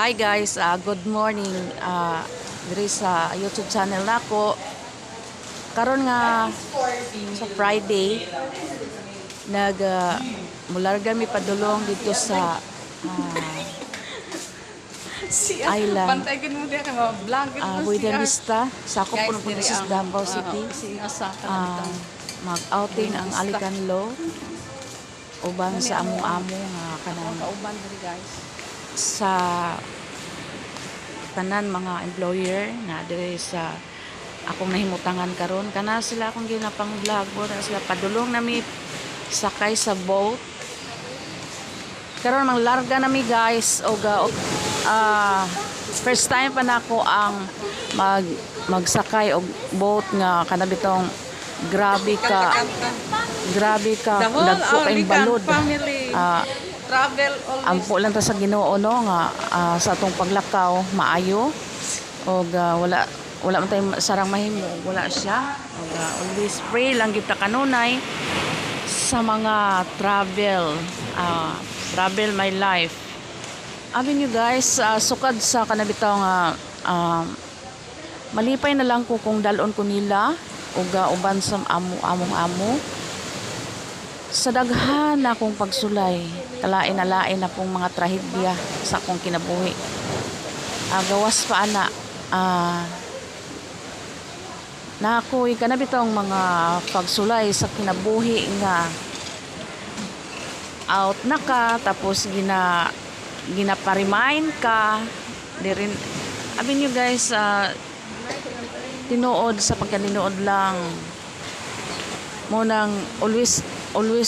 Hi guys, good morning. Diri sa YouTube channel nako. Karon nga sa Friday mularga mi padulong dito sa island. Pantay mo dia ka vlog Buena Vista, sakop puno po sa Davao City. Mag-outing ang Alicanlo uban sa amo-amo nga kanang kauban diri guys. sa tanan mga employer na diri sa akong nahimutangan karon kana sila akong ginapang vlog na sila padulong nami sakay sa boat karon manglarga nami guys og first time pa nako ang magsakay og boat nga kana bitong grabe ka dagko kay balod Travel always. ampo lang ta sa Ginoo no nga sa atong paglakaw maayo og wala man tay sarang mahimo wala siya og always pray lang gyud ta kanunay sa mga travel my life. Abi nyo guys, sukad sa kanabitaw nga malipay na lang ko kung dalon ko nila og uban sa amo sa daghan na akong pagsulay kalain na pong mga trahedya sa akong kinabuhi. Gawas pa ana na ako'y kanabitong mga pagsulay sa kinabuhi nga out na ka tapos ginapa-remind ka dirin abi nyo guys tinuod sa pagkaninuod lang mo nang always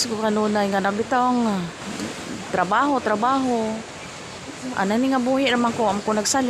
ko kanunay nga nabitong trabaho ana ni nga buhi naman ko am ko nagsali